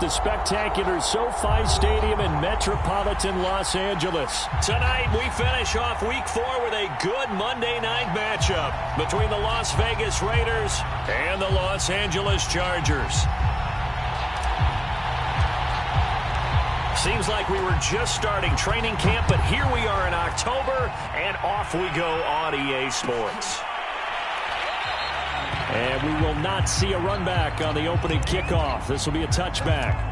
the spectacular SoFi Stadium in metropolitan Los Angeles. Tonight, we finish off Week 4 with a good Monday night matchup between the Las Vegas Raiders and the Los Angeles Chargers. Seems like we were just starting training camp, but here we are in October, and off we go on EA Sports. And we will not see a run back on the opening kickoff. This will be a touchback.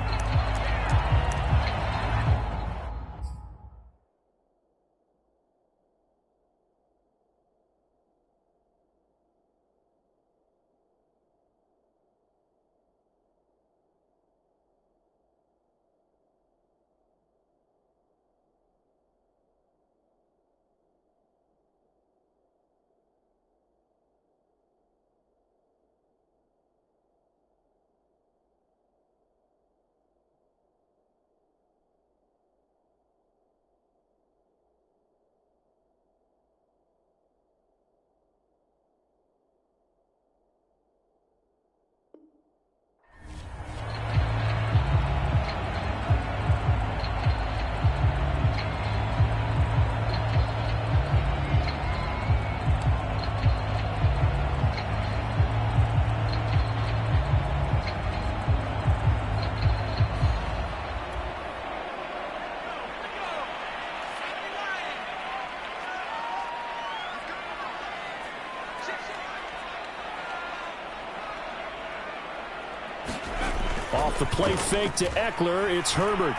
Off the play fake to Eckler, it's Herbert.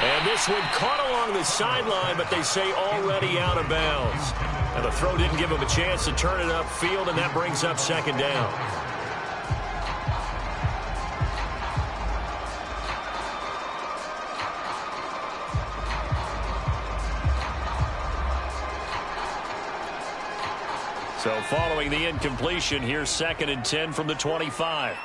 And this one caught along the sideline, but they say already out of bounds. And the throw didn't give him a chance to turn it upfield, and that brings up second down. So following the incompletion, here's 2nd and 10 from the 25.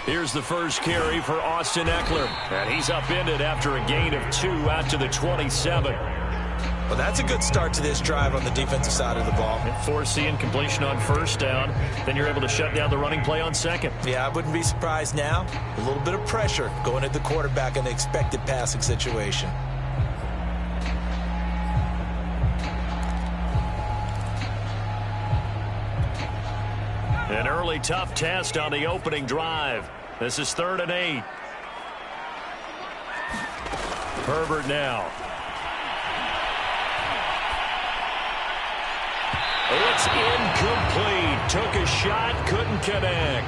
Here's the first carry for Austin Eckler. And he's upended after a gain of 2 out to the 27. Well, that's a good start to this drive on the defensive side of the ball. Force the incompletion on first down. Then you're able to shut down the running play on second. Yeah, I wouldn't be surprised now. A little bit of pressure going at the quarterback in the expected passing situation. An early tough test on the opening drive. This is 3rd and 8. Herbert now. It's incomplete. Took a shot, couldn't connect.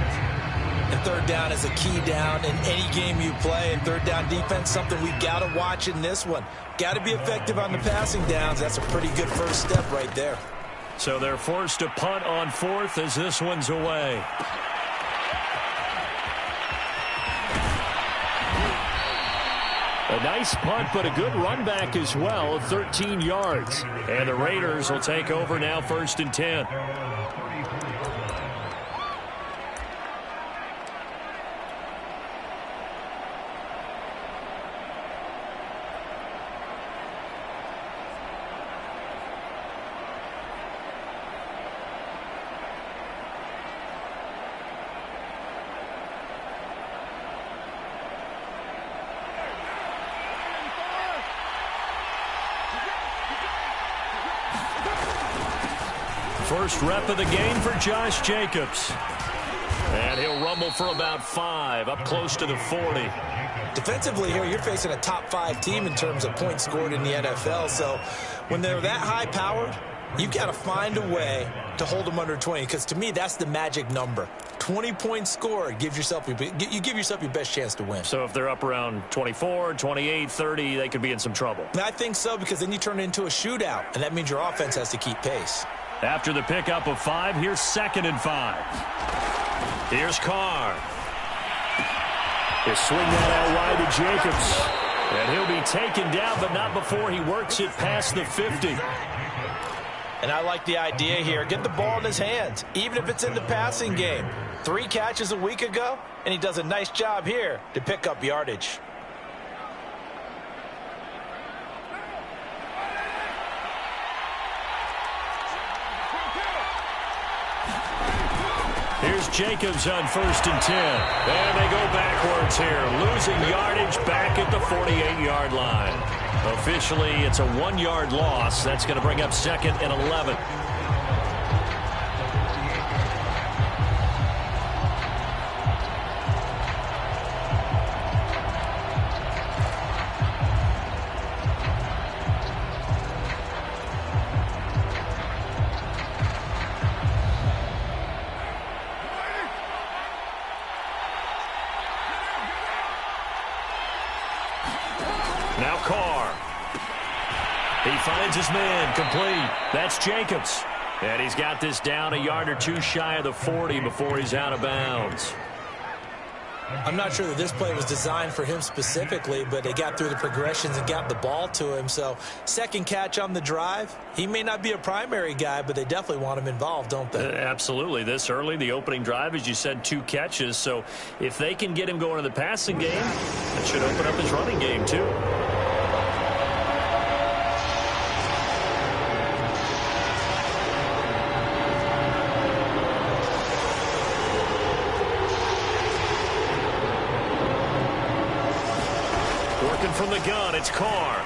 And 3rd down is a key down in any game you play. And 3rd down defense, something we got to watch in this one. Got to be effective on the passing downs. That's a pretty good first step right there. So they're forced to punt on 4th as this one's away. A nice punt, but a good run back as well, 13 yards. And the Raiders will take over now, 1st and 10. First rep of the game for Josh Jacobs. And he'll rumble for about 5, up close to the 40. Defensively here, you're facing a top 5 team in terms of points scored in the NFL. So when they're that high-powered, you've got to find a way to hold them under 20. Because to me, that's the magic number. 20 points scored, you give yourself your best chance to win. So if they're up around 24, 28, 30, they could be in some trouble. And I think so, because then you turn it into a shootout, and that means your offense has to keep pace. After the pickup of 5, here's 2nd and 5. Here's Carr. They swing that out wide to Jacobs. And he'll be taken down, but not before he works it past the 50. And I like the idea here. Get the ball in his hands, even if it's in the passing game. 3 catches a week ago, and he does a nice job here to pick up yardage. Here's Jacobs on 1st and 10. And they go backwards here, losing yardage back at the 48-yard line. Officially, it's a 1-yard loss. That's going to bring up 2nd and 11. Now Carr. He finds his man, complete. That's Jacobs. And he's got this down a yard or two shy of the 40 before he's out of bounds. I'm not sure that this play was designed for him specifically, but they got through the progressions and got the ball to him. So, second catch on the drive. He may not be a primary guy, but they definitely want him involved, don't they? Absolutely. This early, the opening drive, as you said, 2 catches. So, if they can get him going in the passing game, that should open up his running game, too. From the gun, it's Carr.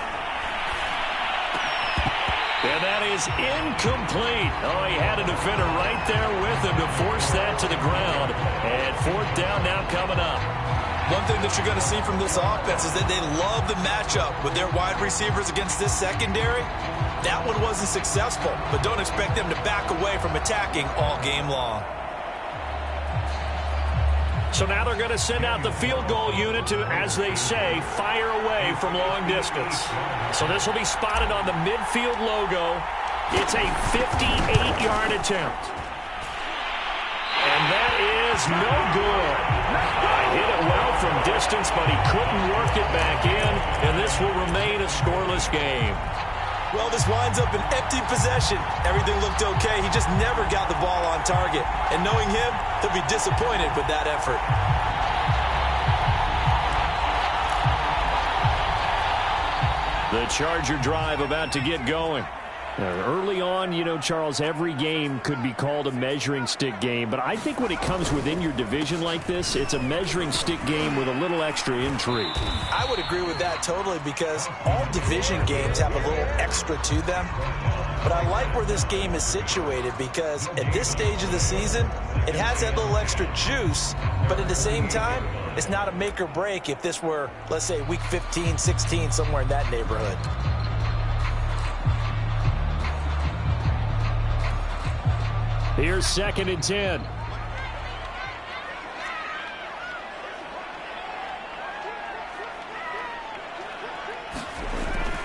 And that is incomplete. Oh, he had a defender right there with him to force that to the ground. And 4th down now coming up. One thing that you're going to see from this offense is that they love the matchup with their wide receivers against this secondary. That one wasn't successful, but don't expect them to back away from attacking all game long. So now they're going to send out the field goal unit to, as they say, fire away from long distance. So this will be spotted on the midfield logo. It's a 58-yard attempt. And that is no good. Hit it well from distance, but he couldn't work it back in, and this will remain a scoreless game. Well, this winds up an empty possession. Everything looked okay. He just never got the ball on target. And knowing him, he'll be disappointed with that effort. The Charger drive about to get going. Early on, you know, Charles, every game could be called a measuring stick game. But I think when it comes within your division like this, it's a measuring stick game with a little extra intrigue. I would agree with that totally because all division games have a little extra to them. But I like where this game is situated because at this stage of the season, it has that little extra juice. But at the same time, it's not a make or break if this were, let's say, week 15, 16, somewhere in that neighborhood. Here's 2nd and 10.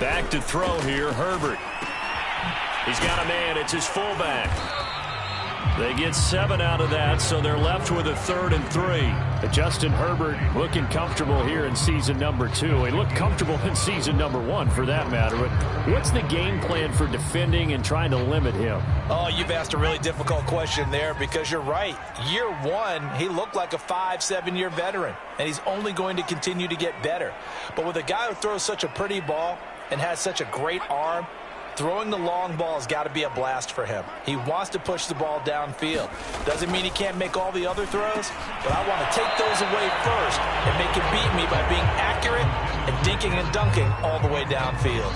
Back to throw here, Herbert. He's got a man. It's his fullback. They get 7 out of that, so they're left with a 3rd and 3. Justin Herbert looking comfortable here in season number 2. He looked comfortable in season number 1, for that matter. But what's the game plan for defending and trying to limit him? Oh, you've asked a really difficult question there because you're right. Year 1, he looked like a 5-7-year veteran, and he's only going to continue to get better. But with a guy who throws such a pretty ball and has such a great arm, throwing the long ball has got to be a blast for him. He wants to push the ball downfield. Doesn't mean he can't make all the other throws, but I want to take those away first and make him beat me by being accurate and dinking and dunking all the way downfield.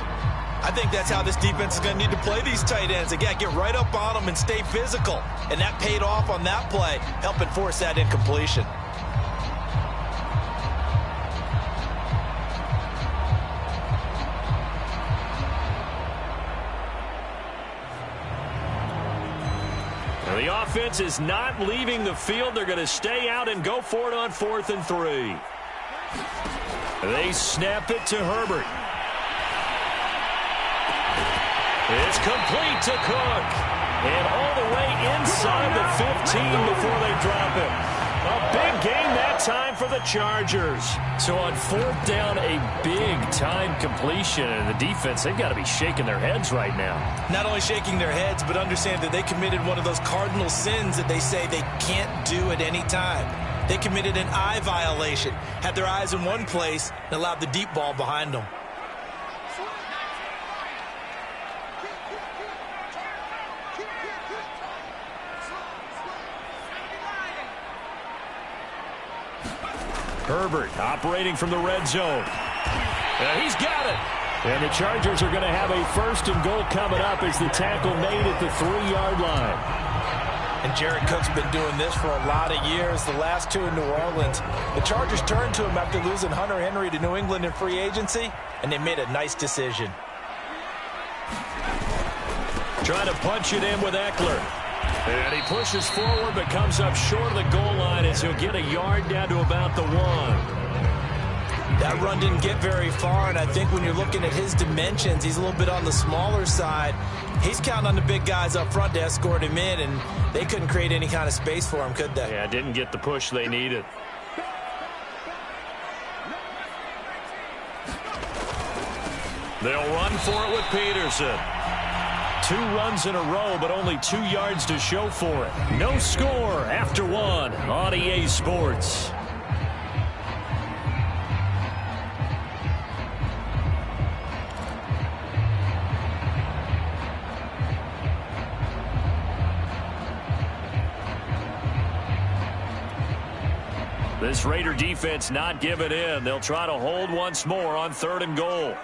I think that's how this defense is going to need to play these tight ends. Again, get right up on them and stay physical. And that paid off on that play, helping force that incompletion. The offense is not leaving the field. They're going to stay out and go for it on 4th and 3. They snap it to Herbert. It's complete to Cook. And all the way inside the 15 before they drop it. A big game that time for the Chargers. So on 4th down, a big-time completion. And the defense, they've got to be shaking their heads right now. Not only shaking their heads, but understand that they committed one of those cardinal sins that they say they can't do at any time. They committed an eye violation, had their eyes in one place, and allowed the deep ball behind them. Herbert operating from the red zone. He's got it. And the Chargers are going to have a 1st and goal coming up as the tackle made at the 3-yard line. And Jared Cook's been doing this for a lot of years, the last 2 in New Orleans. The Chargers turned to him after losing Hunter Henry to New England in free agency, and they made a nice decision. Trying to punch it in with Eckler. And he pushes forward but comes up short of the goal line as he'll get a yard down to about the 1. That run didn't get very far, and I think when you're looking at his dimensions, he's a little bit on the smaller side. He's counting on the big guys up front to escort him in, and they couldn't create any kind of space for him, could they? Yeah, didn't get the push they needed. They'll run for it with Peterson. 2 runs in a row, but only 2 yards to show for it. No score after 1 on EA Sports. This Raider defense not giving in. They'll try to hold once more on 3rd and goal.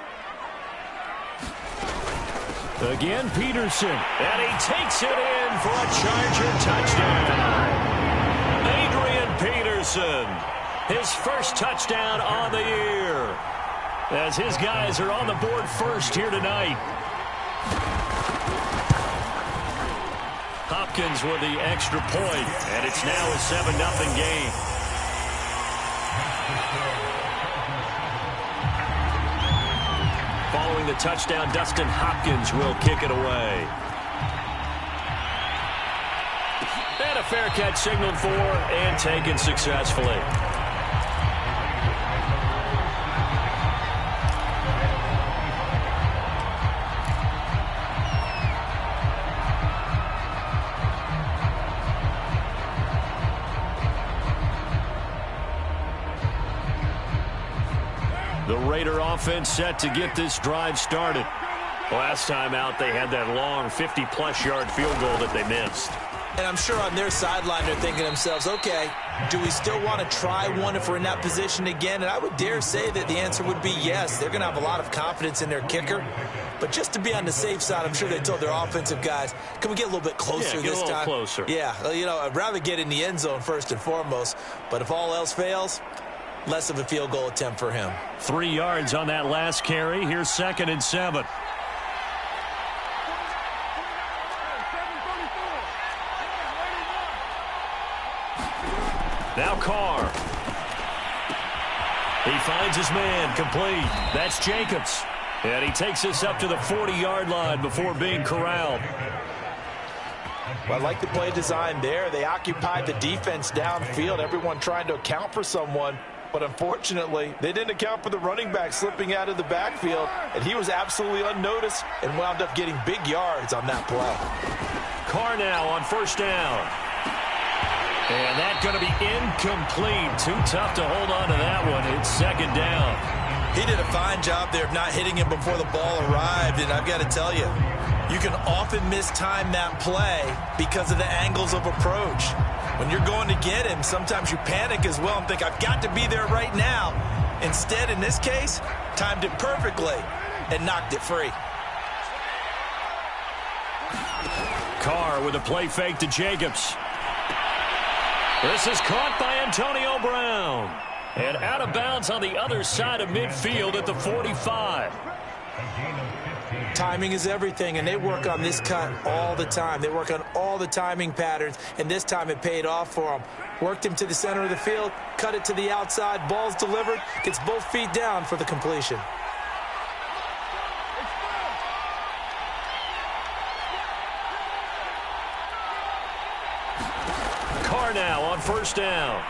Again, Peterson. And he takes it in for a Charger touchdown. Adrian Peterson, his first touchdown on the year, as his guys are on the board first here tonight. Hopkins with the extra point, and it's now a 7-0 game. Following the touchdown, Dustin Hopkins will kick it away. And a fair catch signaled for and taken successfully. The Raider offense set to get this drive started. Last time out, they had that long 50-plus yard field goal that they missed. And I'm sure on their sideline they're thinking to themselves, okay, do we still want to try one if we're in that position again? And I would dare say that the answer would be yes. They're going to have a lot of confidence in their kicker. But just to be on the safe side, I'm sure they told their offensive guys, can we get a little bit closer this time? Closer. Yeah, you know, I'd rather get in the end zone first and foremost. But if all else fails, less of a field goal attempt for him. 3 yards on that last carry. Here's 2nd and 7. Now Carr. He finds his man, complete. That's Jacobs. And he takes us up to the 40-yard line before being corralled. Well, I like the play design there. They occupied the defense downfield, everyone trying to account for someone. But unfortunately, they didn't account for the running back slipping out of the backfield, and he was absolutely unnoticed and wound up getting big yards on that play. Carr now on 1st down. And that's going to be incomplete. Too tough to hold on to that one. It's 2nd down. He did a fine job there of not hitting him before the ball arrived, and I've got to tell you, you can often mistime that play because of the angles of approach. When you're going to get him, sometimes you panic as well and think, I've got to be there right now. Instead, in this case, timed it perfectly and knocked it free. Carr with a play fake to Jacobs. This is caught by Antonio Brown. And out of bounds on the other side of midfield at the 45. Timing is everything, and they work on this cut all the time. They work on all the timing patterns, and this time it paid off for them. Worked him to the center of the field, cut it to the outside, ball's delivered, gets both feet down for the completion. Carr now on 1st down.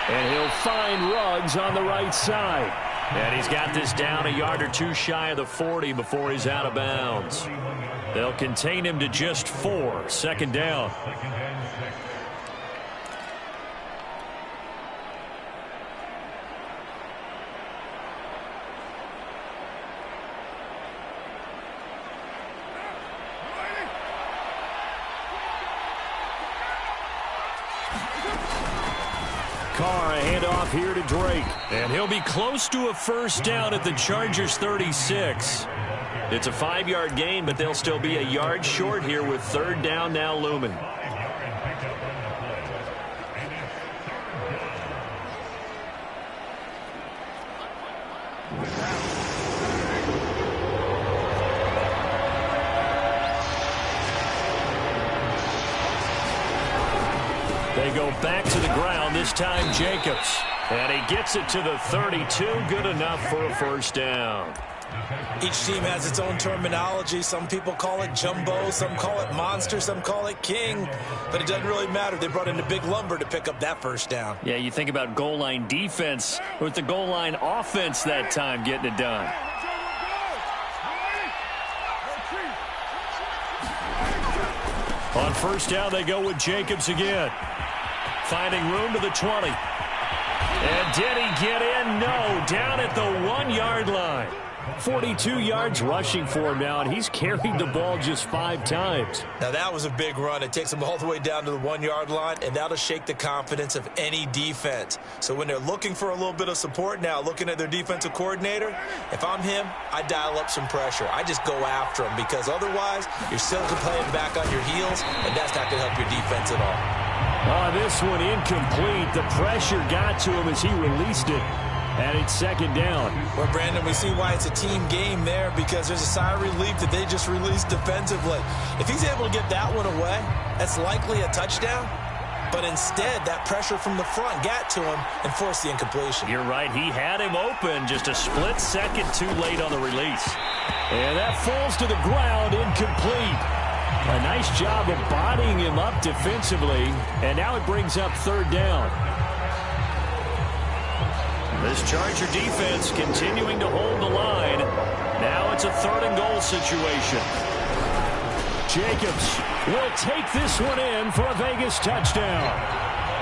And he'll find Ruggs on the right side. And he's got this down a yard or 2 shy of the 40 before he's out of bounds. They'll contain him to just 4. 2nd down. Carr, a handoff here to Drake. And he'll be close to a first down at the Chargers' 36. It's a 5-yard gain, but they'll still be a yard short here with third down now looming. They go back to the ground, this time Jacobs. And he gets it to the 32, good enough for a first down. Each team has its own terminology. Some people call it jumbo, some call it monster, some call it king. But it doesn't really matter. They brought in the big lumber to pick up that first down. Yeah, you think about goal line defense with the goal line offense that time getting it done. On first down, they go with Jacobs again. Finding room to the 20. And did he get in? No, down at the 1-yard line. 42 yards rushing for him now, and he's carried the ball just 5 times. Now, that was a big run. It takes him all the way down to the 1-yard line, and that'll shake the confidence of any defense. So when they're looking for a little bit of support now, looking at their defensive coordinator, if I'm him, I dial up some pressure. I just go after him because otherwise you're still playing back on your heels, and that's not going to help your defense at all. Oh, this one incomplete. The pressure got to him as he released it. And it's second down. Well, Brandon, we see why it's a team game there because there's a sigh of relief that they just released defensively. If he's able to get that one away, that's likely a touchdown. But instead, that pressure from the front got to him and forced the incompletion. You're right. He had him open just a split second too late on the release. And that falls to the ground, incomplete. A nice job of bodying him up defensively. And now it brings up third down. This Charger defense continuing to hold the line. Now it's a 3rd and goal situation. Jacobs will take this one in for a Vegas touchdown.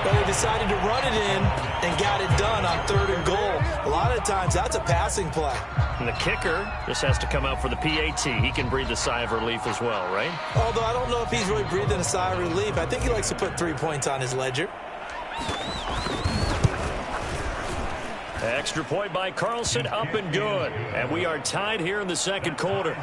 But they decided to run it in and got it done on 3rd and goal. A lot of times that's a passing play. And the kicker just has to come out for the PAT. He can breathe a sigh of relief as well, right? Although I don't know if he's really breathing a sigh of relief. I think he likes to put 3 points on his ledger. Extra point by Carlson, up and good. And we are tied here in the second quarter.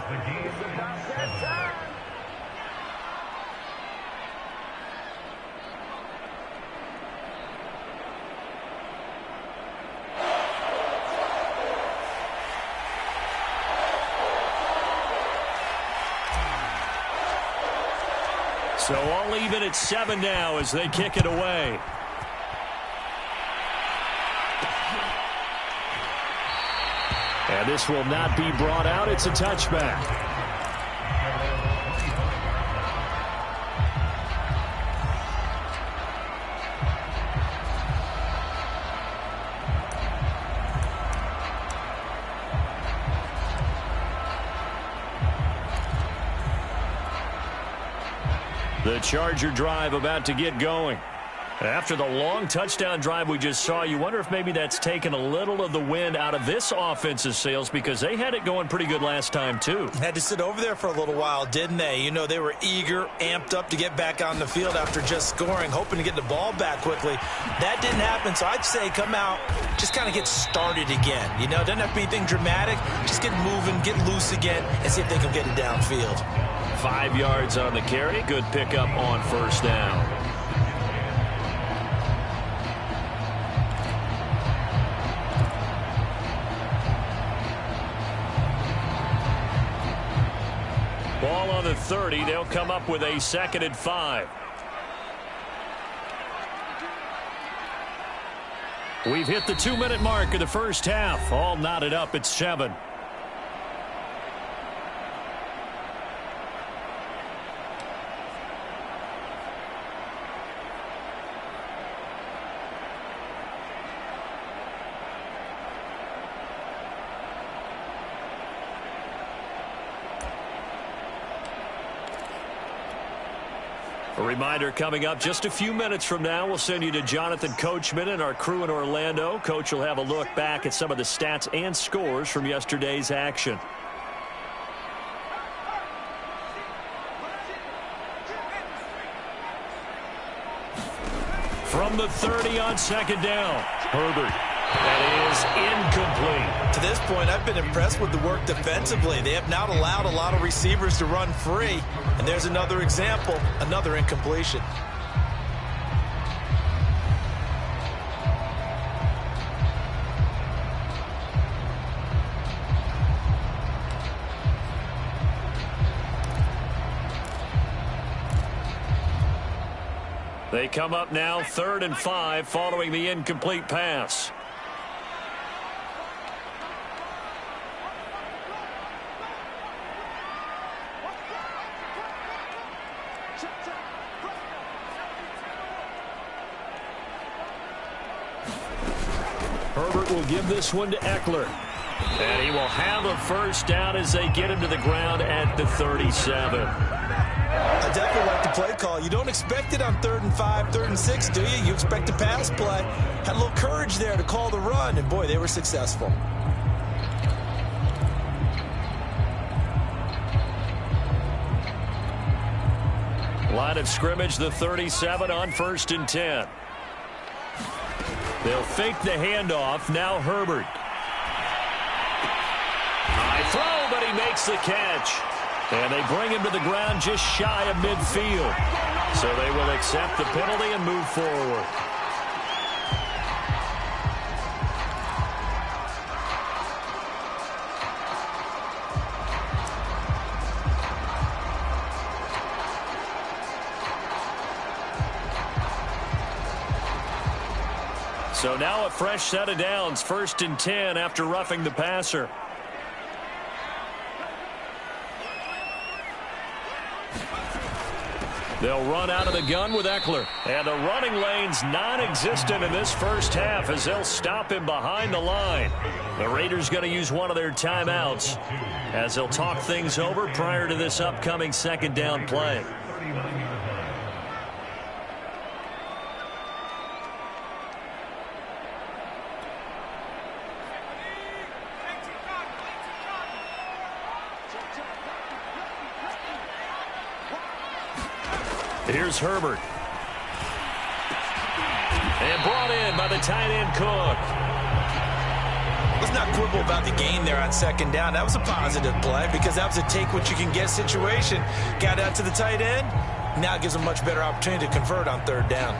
So all even at 7 now as they kick it away. And this will not be brought out. It's a touchback. The Charger drive about to get going. After the long touchdown drive we just saw, you wonder if maybe that's taken a little of the wind out of this offense's sails because they had it going pretty good last time, too. Had to sit over there for a little while, didn't they? You know, they were eager, amped up to get back on the field after just scoring, hoping to get the ball back quickly. That didn't happen, so I'd say come out, just kind of get started again. You know, it doesn't have to be anything dramatic. Just get moving, get loose again, and see if they can get it downfield. 5 yards on the carry. Good pickup on first down. Ball on the 30. They'll come up with a 2nd and 5. We've hit the 2-minute mark of the first half. All knotted up at 7. A reminder coming up just a few minutes from now, we'll send you to Jonathan Coachman and our crew in Orlando. Coach will have a look back at some of the stats and scores from yesterday's action. From the 30 on second down. Herbert. That is incomplete. To this point, I've been impressed with the work defensively. They have not allowed a lot of receivers to run free. And there's another example, another incompletion. They come up now 3rd and 5 following the incomplete pass. Herbert will give this one to Eckler. And he will have a first down as they get him to the ground at the 37. I definitely like the play call. You don't expect it on 3rd and 5, 3rd and 6, do you? You expect a pass play. Had a little courage there to call the run, and boy, they were successful. Line of scrimmage, the 37 on 1st and 10. They'll fake the handoff. Now Herbert. High throw, but he makes the catch. And they bring him to the ground just shy of midfield. So they will accept the penalty and move forward. So now a fresh set of downs, 1st and 10 after roughing the passer. They'll run out of the gun with Eckler. And the running lane's non-existent in this first half as they'll stop him behind the line. The Raiders going to use one of their timeouts as they'll talk things over prior to this upcoming 2nd down play. Here's Herbert. And brought in by the tight end Cook. Let's not quibble about the gain there on 2nd down. That was a positive play because that was a take-what-you-can-get situation. Got out to the tight end. Now it gives them a much better opportunity to convert on 3rd down.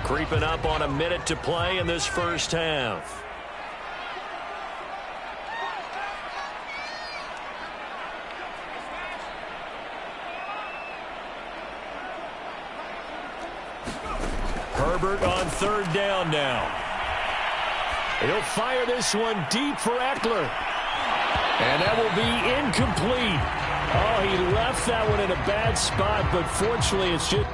Creeping up on a minute to play in this first half. Herbert on 3rd down now. He'll fire this one deep for Eckler. And that will be incomplete. Oh, he left that one in a bad spot, but fortunately it's just...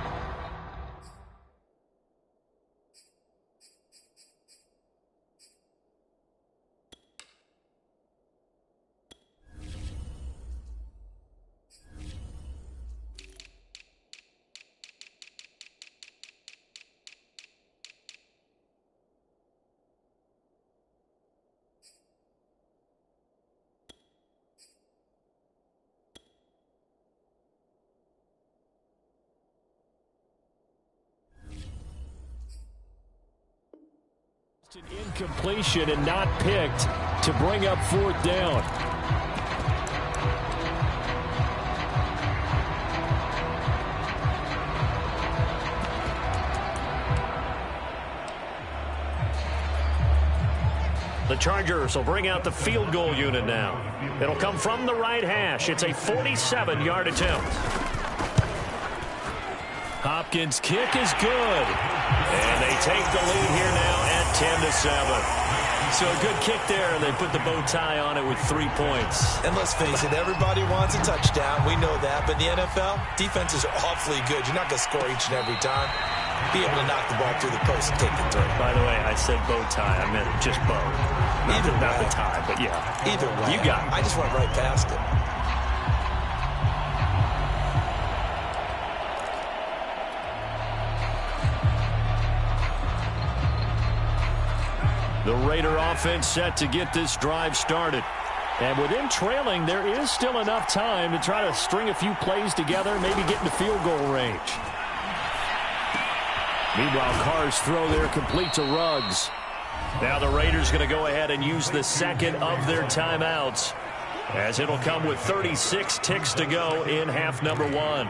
an incompletion and not picked to bring up 4th down. The Chargers will bring out the field goal unit now. It'll come from the right hash. It's a 47-yard attempt. Hopkins' kick is good. And they take the lead here now at 10-7. So a good kick there, and they put the bow tie on it with 3 points. And let's face it, everybody wants a touchdown. We know that. But in the NFL, defenses are awfully good. You're not going to score each and every time. Be able to knock the ball through the post and take the throw. By the way, I said bow tie. I meant just bow. Not the tie, but yeah. Either way. You got it. I just went right past it. The Raider offense set to get this drive started. And with them trailing, there is still enough time to try to string a few plays together, maybe get into field goal range. Meanwhile, Carr's throw there complete to Ruggs. Now the Raiders going to go ahead and use the second of their timeouts, as it'll come with 36 ticks to go in half number 1.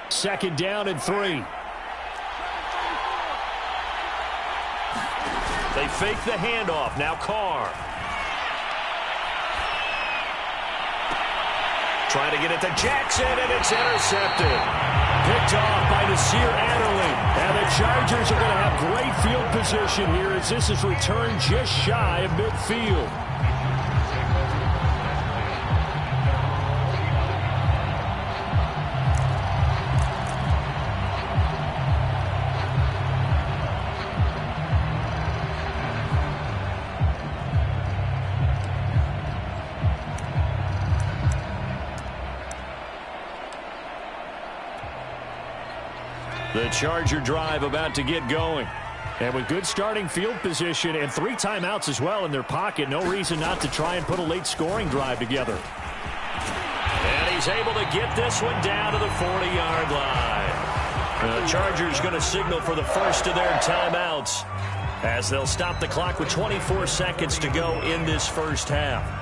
Second down and 3. They fake the handoff. Now Carr. Trying to get it to Jackson, and it's intercepted. Picked off by Nasir Adderley. And the Chargers are going to have great field position here as this is returned just shy of midfield. The Charger drive about to get going. And with good starting field position and 3 timeouts as well in their pocket, no reason not to try and put a late scoring drive together. And he's able to get this one down to the 40-yard line. The Chargers going to signal for the first of their timeouts as they'll stop the clock with 24 seconds to go in this first half.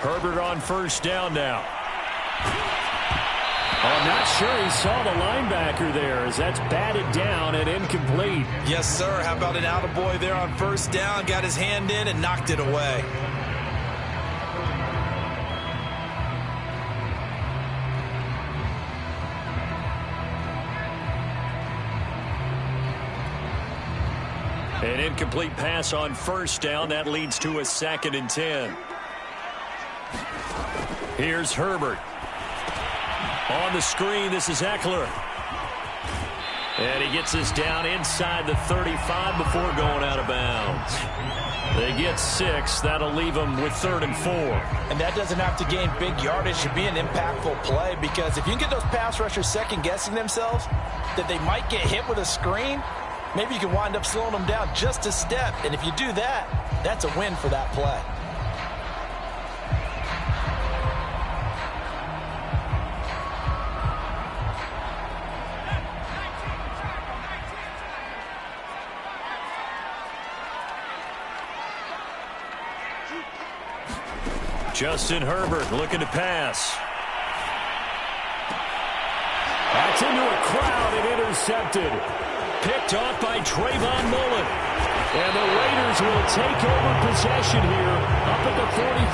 Herbert on first down now. I'm not sure he saw the linebacker there as that's batted down and incomplete. Yes, sir. How about an attaboy there on first down? Got his hand in and knocked it away. An incomplete pass on first down. That leads to a 2nd and 10. Here's Herbert. On the screen, this is Eckler. And he gets this down inside the 35 before going out of bounds. They get 6. That'll leave them with 3rd and 4. And that doesn't have to gain big yardage to be an impactful play, because if you can get those pass rushers second-guessing themselves that they might get hit with a screen, maybe you can wind up slowing them down just a step. And if you do that, that's a win for that play. Justin Herbert looking to pass. That's into a crowd and intercepted. Picked off by Trayvon Mullen. And the Raiders will take over possession here up at the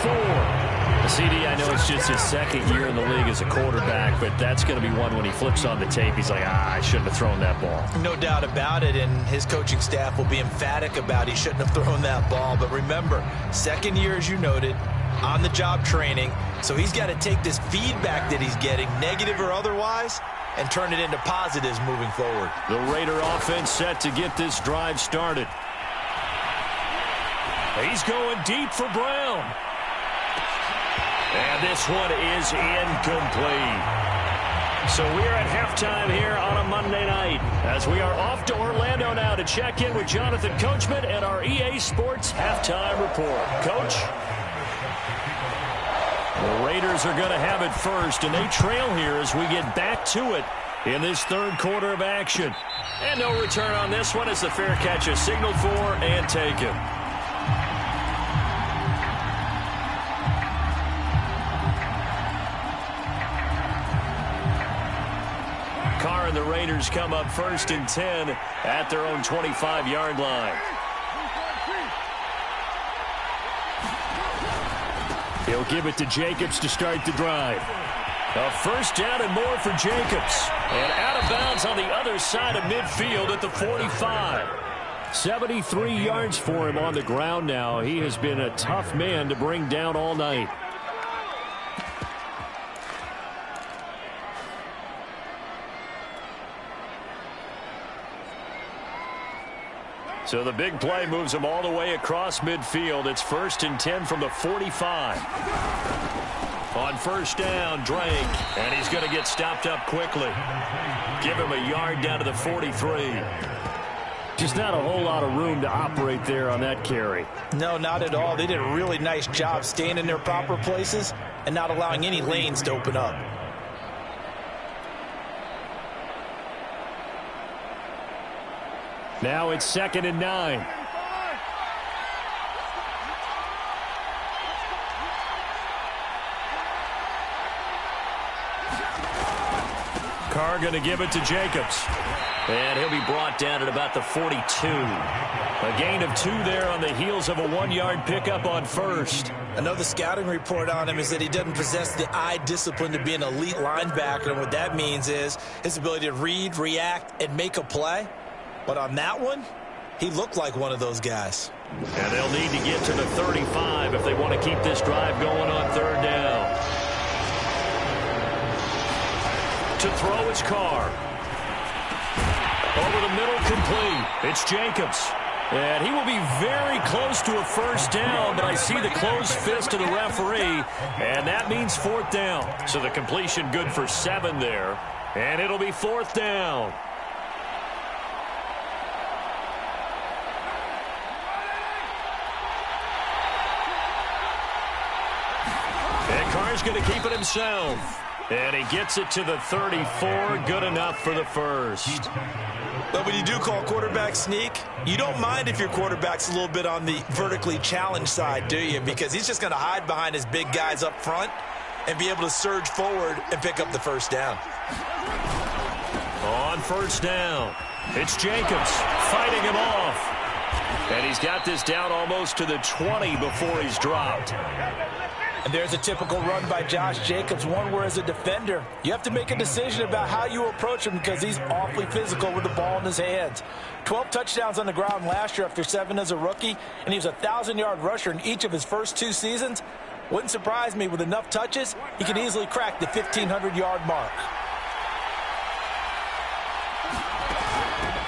44. CD, I know it's just his 2nd year in the league as a quarterback, but that's going to be one when he flips on the tape, he's like, I shouldn't have thrown that ball. No doubt about it, and his coaching staff will be emphatic about he shouldn't have thrown that ball. But remember, 2nd year, as you noted, on-the-job training, so he's got to take this feedback that he's getting, negative or otherwise, and turn it into positives moving forward. The Raider offense set to get this drive started. He's going deep for Brown. And this one is incomplete. So we're at halftime here on a Monday night as we are off to Orlando now to check in with Jonathan Coachman and our EA Sports halftime report. Coach? The Raiders are going to have it first, and they trail here as we get back to it in this 3rd quarter of action. And no return on this one as the fair catch is signaled for and taken. Carr and the Raiders come up 1st and 10 at their own 25-yard line. He'll give it to Jacobs to start the drive. A first down and more for Jacobs. And out of bounds on the other side of midfield at the 45. 73 yards for him on the ground now. He has been a tough man to bring down all night. So the big play moves him all the way across midfield. It's 1st and 10 from the 45. On first down, Drake. And he's going to get stopped up quickly. Give him a yard down to the 43. Just not a whole lot of room to operate there on that carry. No, not at all. They did a really nice job staying in their proper places and not allowing any lanes to open up. Now it's 2nd and 9. Carr going to give it to Jacobs. And he'll be brought down at about the 42. A gain of 2 there on the heels of a 1-yard pickup on first. I know the scouting report on him is that he doesn't possess the eye discipline to be an elite linebacker. And what that means is his ability to read, react, and make a play. But on that one, he looked like one of those guys. And they'll need to get to the 35 if they want to keep this drive going on 3rd down. To throw is Carr. Over the middle, complete. It's Jacobs. And he will be very close to a first down, but I see the closed fist of the referee, and that means 4th down. So the completion good for 7 there, and it'll be 4th down. And Carr's going to keep it himself. And he gets it to the 34. Good enough for the first. But when you do call quarterback sneak, you don't mind if your quarterback's a little bit on the vertically challenged side, do you? Because he's just going to hide behind his big guys up front and be able to surge forward and pick up the first down. On first down, it's Jacobs fighting him off. And he's got this down almost to the 20 before he's dropped. And there's a typical run by Josh Jacobs, one where as a defender, you have to make a decision about how you approach him because he's awfully physical with the ball in his hands. 12 touchdowns on the ground last year after 7 as a rookie, and he was a 1,000-yard rusher in each of his first 2 seasons. Wouldn't surprise me with enough touches, he can easily crack the 1,500-yard mark.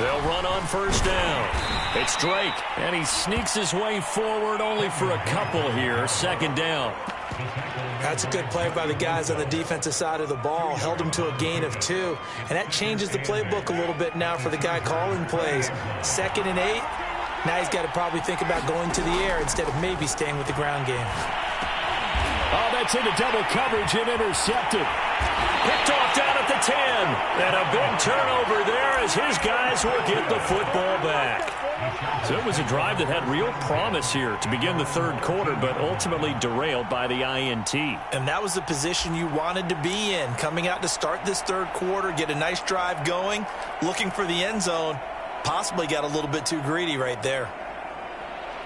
They'll run on first down. It's Drake, and he sneaks his way forward only for a couple here. 2nd down. That's a good play by the guys on the defensive side of the ball. Held him to a gain of 2. And that changes the playbook a little bit now for the guy calling plays. 2nd and 8. Now he's got to probably think about going to the air instead of maybe staying with the ground game. Oh, that's into double coverage and intercepted. Picked off down at the 10. And a big turnover there as his guys will get the football back. So it was a drive that had real promise here to begin the 3rd quarter, but ultimately derailed by the INT. And that was the position you wanted to be in, coming out to start this 3rd quarter, get a nice drive going, looking for the end zone. Possibly got a little bit too greedy right there.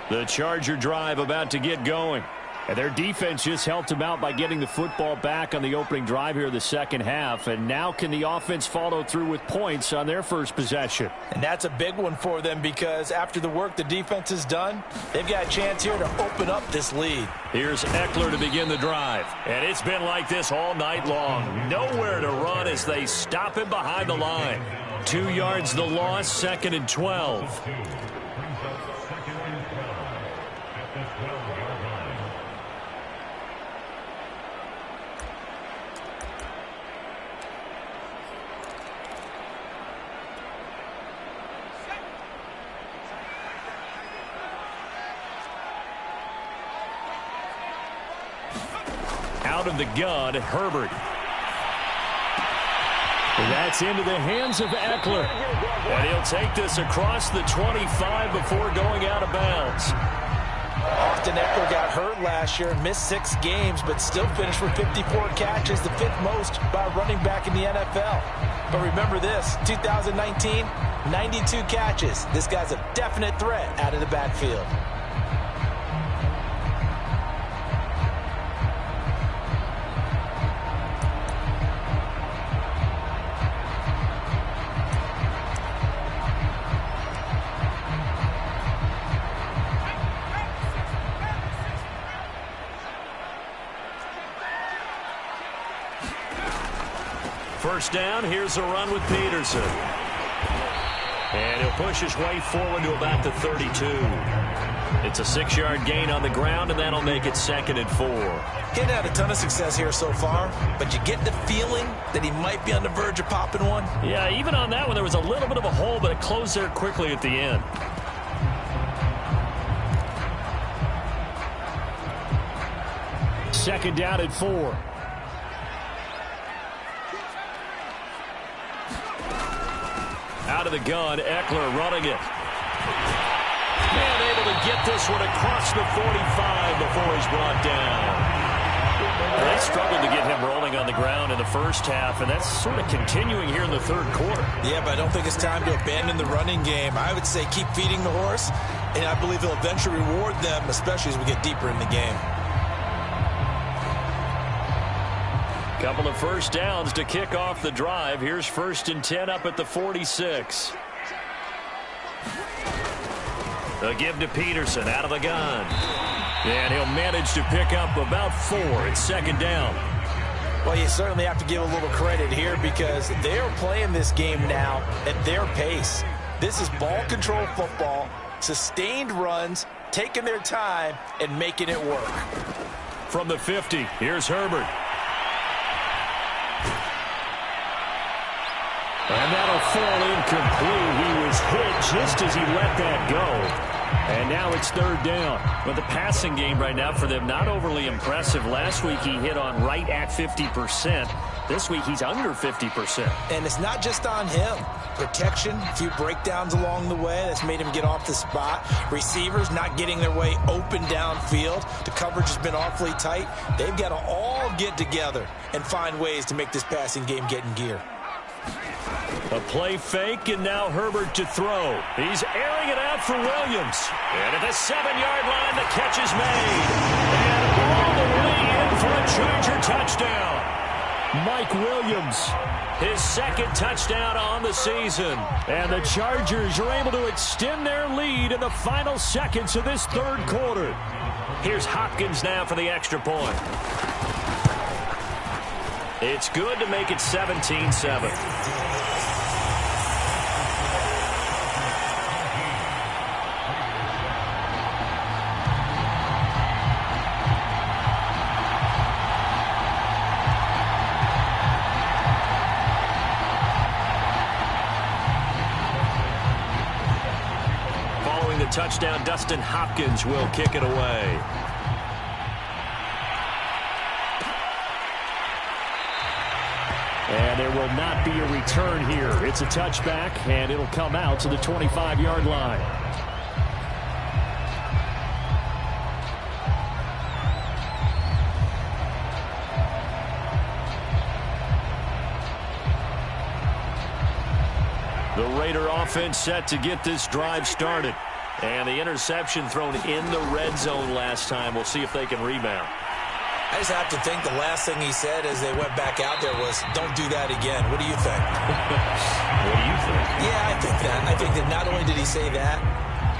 The Charger drive about to get going. And their defense just helped them out by getting the football back on the opening drive here in the 2nd half. And now can the offense follow through with points on their first possession? And that's a big one for them because after the work the defense has done, they've got a chance here to open up this lead. Here's Eckler to begin the drive. And it's been like this all night long. Nowhere to run as they stop him behind the line. 2 yards the loss, 2nd and 12. Out of the gun, Herbert. That's into the hands of Eckler. And he'll take this across the 25 before going out of bounds. Austin Eckler got hurt last year and missed 6 games, but still finished with 54 catches, the 5th most by a running back in the NFL. But remember this, 2019, 92 catches. This guy's a definite threat out of the backfield. First down, here's a run with Peterson. And he'll push his way forward to about the 32. It's a 6-yard gain on the ground, and that'll make it 2nd and 4. He's had a ton of success here so far, but you get the feeling that he might be on the verge of popping one. Yeah, even on that one, there was a little bit of a hole, but it closed there quickly at the end. Second down and 4. Out of the gun, Eckler running it. And able to get this one across the 45 before he's brought down. They struggled to get him rolling on the ground in the first half, and that's sort of continuing here in the third quarter. Yeah, but I don't think it's time to abandon the running game. I would say keep feeding the horse, and I believe he'll eventually reward them, especially as we get deeper in the game. Couple of first downs to kick off the drive. Here's 1st and 10 up at the 46. The give to Peterson out of the gun. And he'll manage to pick up about 4. It's 2nd down. Well, you certainly have to give a little credit here because they're playing this game now at their pace. This is ball control football, sustained runs, taking their time, and making it work. From the 50, here's Herbert. And that'll fall incomplete. He was hit just as he let that go. And now it's 3rd down. But the passing game right now for them, not overly impressive. Last week he hit on right at 50%. This week he's under 50%. And it's not just on him. Protection, a few breakdowns along the way. That's made him get off the spot. Receivers not getting their way open downfield. The coverage has been awfully tight. They've got to all get together and find ways to make this passing game get in gear. A play fake, and now Herbert to throw. He's airing it out for Williams. And at the 7-yard line, the catch is made. And all the way in for a Charger touchdown. Mike Williams. His 2nd touchdown on the season. And the Chargers are able to extend their lead in the final seconds of this 3rd quarter. Here's Hopkins now for the extra point. It's good to make it 17-7. Touchdown, Dustin Hopkins will kick it away. And there will not be a return here. It's a touchback, and it'll come out to the 25-yard line. The Raider offense set to get this drive started. And the interception thrown in the red zone last time. We'll see if they can rebound. I just have to think the last thing he said as they went back out there was, don't do that again. What do you think? What do you think? Yeah, I think that. I think that not only did he say that,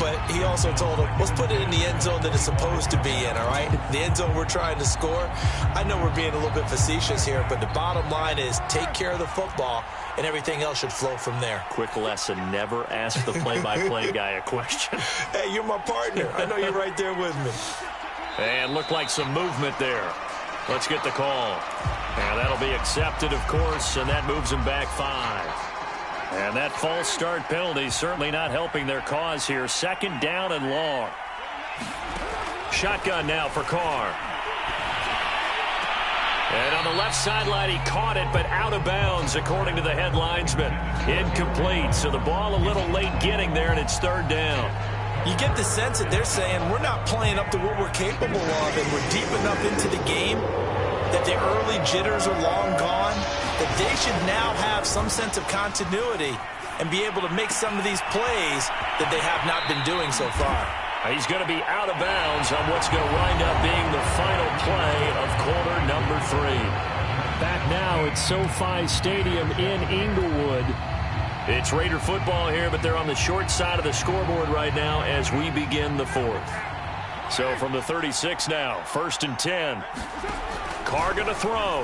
but he also told him, let's put it in the end zone that it's supposed to be in, all right? The end zone we're trying to score. I know we're being a little bit facetious here, but the bottom line is take care of the football, and everything else should flow from there. Quick lesson, never ask the play-by-play guy a question. Hey, you're my partner. I know you're right there with me. And looked like some movement there. Let's get the call. And that'll be accepted, of course, and that moves him back 5. And that false start penalty certainly not helping their cause here. 2nd down and long. Shotgun now for Carr. And on the left sideline, he caught it, but out of bounds, according to the head linesman. Incomplete, so the ball a little late getting there, and it's 3rd down. You get the sense that they're saying we're not playing up to what we're capable of, and we're deep enough into the game that the early jitters are long gone, that they should now have some sense of continuity and be able to make some of these plays that they have not been doing so far. He's going to be out of bounds on what's going to wind up being the final play of quarter number 3. Back now at SoFi Stadium in Inglewood. It's Raider football here, but they're on the short side of the scoreboard right now as we begin the 4th. So from the 36 now, 1st and 10. Carr going to throw.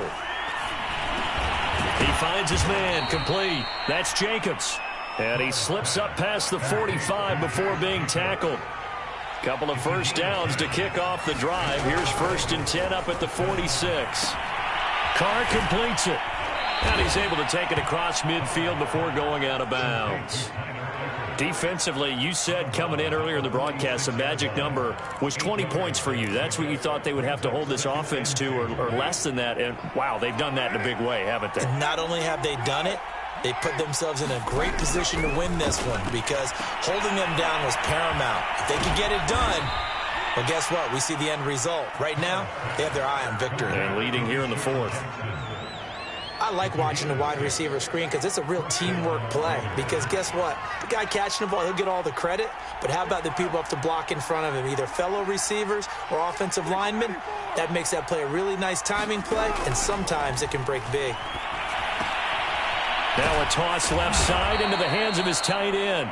He finds his man, complete. That's Jacobs. And he slips up past the 45 before being tackled. Couple of first downs to kick off the drive. Here's 1st and 10 up at the 46. Carr completes it. And he's able to take it across midfield before going out of bounds. Defensively, you said coming in earlier in the broadcast, the magic number was 20 points for you. That's what you thought they would have to hold this offense to, or less than that. And, wow, they've done that in a big way, haven't they? And not only have they done it, they put themselves in a great position to win this one because holding them down was paramount. If they could get it done, well, guess what? We see the end result. Right now, they have their eye on victory. And leading here in the 4th. I like watching the wide receiver screen because it's a real teamwork play. Because guess what? The guy catching the ball, he'll get all the credit. But how about the people up to block in front of him, either fellow receivers or offensive linemen? That makes that play a really nice timing play, and sometimes it can break big. Now a toss left side into the hands of his tight end.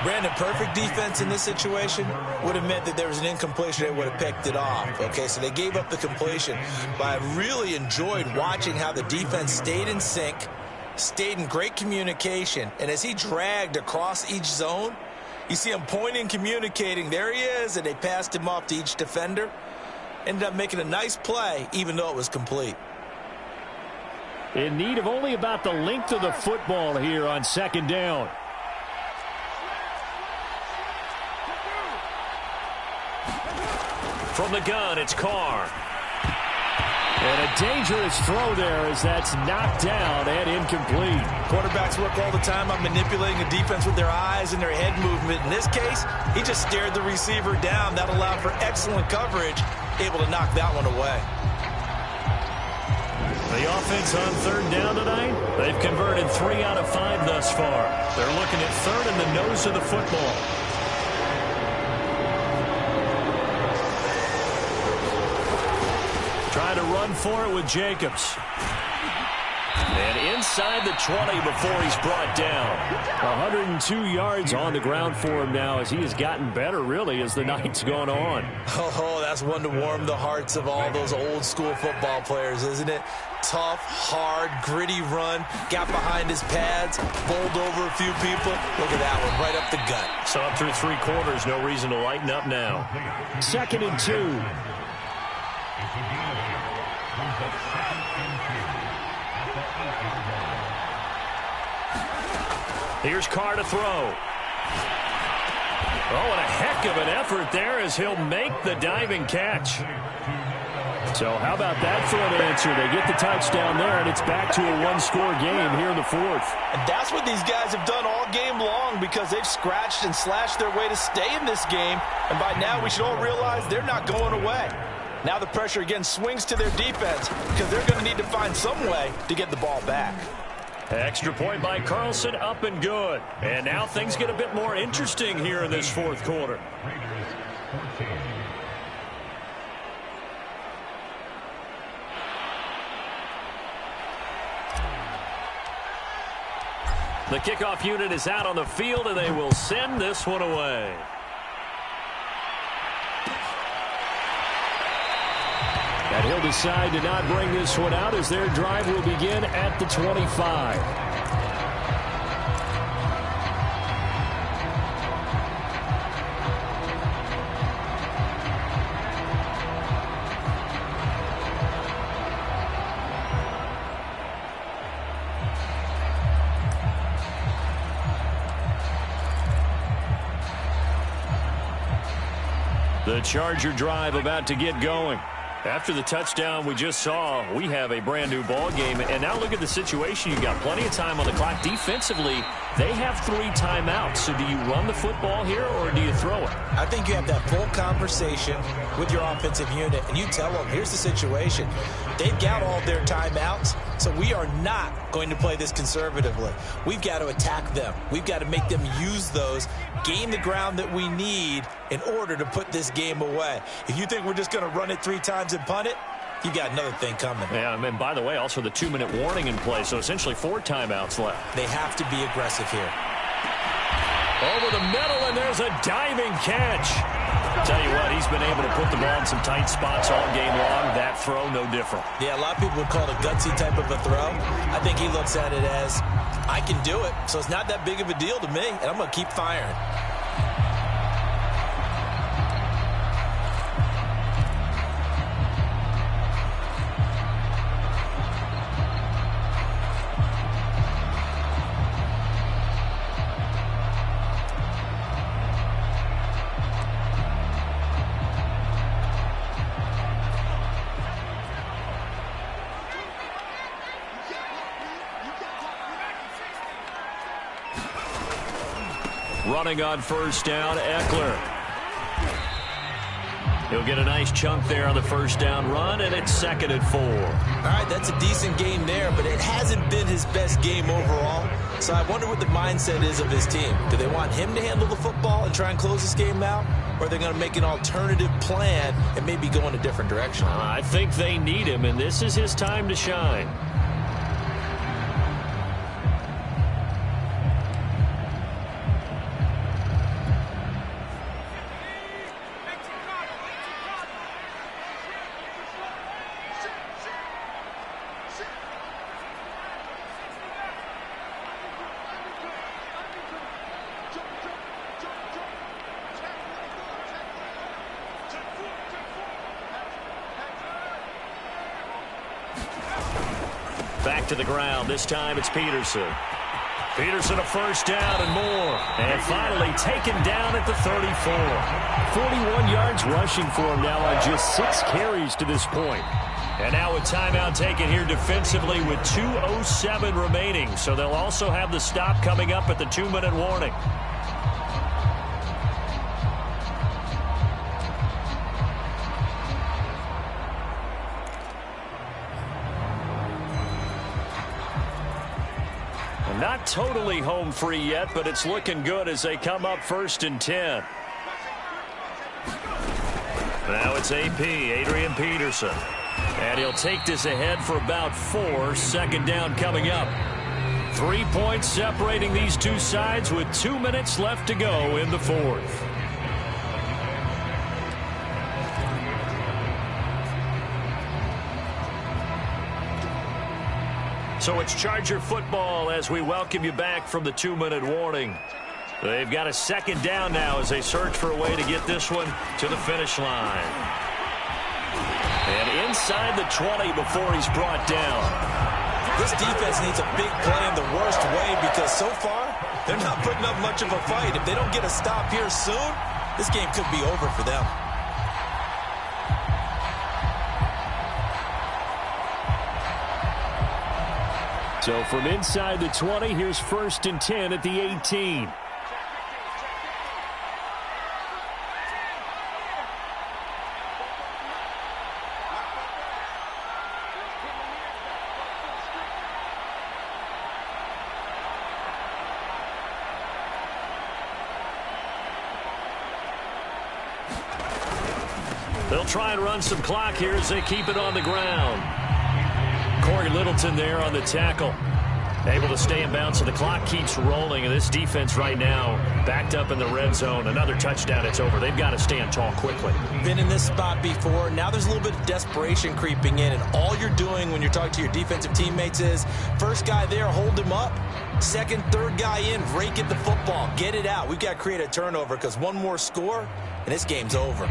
Brandon, perfect defense in this situation would have meant that there was an incompletion. They would have picked it off. Okay, so they gave up the completion. But I really enjoyed watching how the defense stayed in sync, stayed in great communication. And as he dragged across each zone, you see him pointing, communicating. There he is, and they passed him off to each defender. Ended up making a nice play, even though it was complete. In need of only about the length of the football here on 2nd down. From the gun, it's Carr. And a dangerous throw there as that's knocked down and incomplete. Quarterbacks work all the time on manipulating a defense with their eyes and their head movement. In this case, he just stared the receiver down. That allowed for excellent coverage, able to knock that one away. The offense on 3rd down tonight, they've converted 3 out of 5 thus far. They're looking at 3rd and the nose of the football. Trying to run for it with Jacobs. And inside the 20 before he's brought down. 102 yards on the ground for him now as he has gotten better, really, as the night's gone on. Oh, that's one to warm the hearts of all those old school football players, isn't it? Tough, hard, gritty run. Got behind his pads, bowled over a few people. Look at that one, right up the gut. So up through 3 quarters, no reason to lighten up now. 2nd and 2. Here's Carr to throw. Oh, and a heck of an effort there as he'll make the diving catch. So how about that for an answer? They get the touchdown there, and it's back to a 1-score game here in the 4th. And that's what these guys have done all game long because they've scratched and slashed their way to stay in this game. And by now, we should all realize they're not going away. Now the pressure again swings to their defense because they're going to need to find some way to get the ball back. Extra point by Carlson, up and good. And now things get a bit more interesting here in this 4th quarter. The kickoff unit is out on the field, and they will send this one away. And he'll decide to not bring this one out as their drive will begin at the 25. The Charger drive about to get going. After the touchdown we just saw, we have a brand new ball game. And now look at the situation. You got plenty of time on the clock. Defensively, they have 3 timeouts. So do you run the football here or do you throw it? I think you have that full conversation with your offensive unit, and you tell them, here's the situation. They've got all their timeouts, so we are not going to play this conservatively. We've got to attack them. We've got to make them use those, gain the ground that we need in order to put this game away. If you think we're just going to run it 3 times and punt it, you got another thing coming. Yeah, and by the way, also the 2-minute warning in play, so essentially 4 timeouts left. They have to be aggressive here. Over the middle, and there's a diving catch. Tell you what, he's been able to put the ball in some tight spots all game long. That throw, no different. Yeah, a lot of people would call it a gutsy type of a throw. I think he looks at it as, I can do it, so it's not that big of a deal to me, and I'm going to keep firing. Running on first down, Eckler. He'll get a nice chunk there on the first down run, and it's 2nd and 4. All right, that's a decent game there, but it hasn't been his best game overall. So I wonder what the mindset is of his team. Do they want him to handle the football and try and close this game out? Or are they going to make an alternative plan and maybe go in a different direction? I think they need him, and this is his time to shine. Back to the ground. This time it's Peterson. Peterson a first down and more. And finally taken down at the 34. 41 yards rushing for him now on just 6 carries to this point. And now a timeout taken here defensively with 2:07 remaining. So they'll also have the stop coming up at the 2-minute warning. Not totally home free yet, but it's looking good as they come up 1st and 10. Now it's AP, Adrian Peterson. And he'll take this ahead for about 4. 2nd down coming up. 3 points separating these two sides with 2 minutes left to go in the 4th. So it's Charger football as we welcome you back from the 2-minute warning. They've got a 2nd down now as they search for a way to get this one to the finish line. And inside the 20 before he's brought down. This defense needs a big play in the worst way because so far they're not putting up much of a fight. If they don't get a stop here soon, this game could be over for them. So from inside the 20, here's 1st and 10 at the 18. They'll try and run some clock here as they keep it on the ground. Corey Littleton there on the tackle. Able to stay in bounds, so the clock keeps rolling. And this defense right now backed up in the red zone. Another touchdown, it's over. They've got to stand tall quickly. Been in this spot before. Now there's a little bit of desperation creeping in. And all you're doing when you're talking to your defensive teammates is, first guy there, hold him up. Second, third guy in, rake at the football. Get it out. We've got to create a turnover because one more score, and this game's over.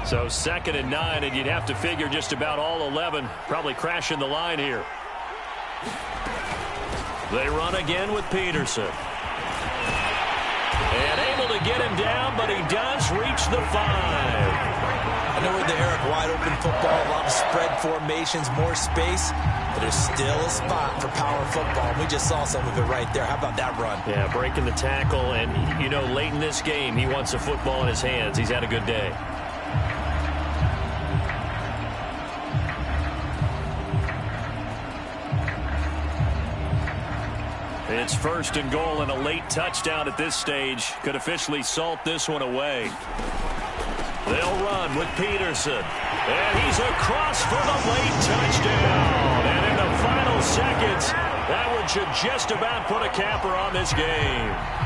So 2nd and 9, and you'd have to figure just about all 11 probably crashing the line here. They run again with Peterson. And able to get him down, but he does reach the 5. I know with the Eric wide open football, a lot of spread formations, more space, but there's still a spot for power football. We just saw some of it right there. How about that run? Yeah, breaking the tackle, and, you know, late in this game, he wants the football in his hands. He's had a good day. It's 1st and goal, and a late touchdown at this stage could officially salt this one away. They'll run with Peterson. And he's across for the late touchdown. And in the final seconds, that one should just about put a capper on this game.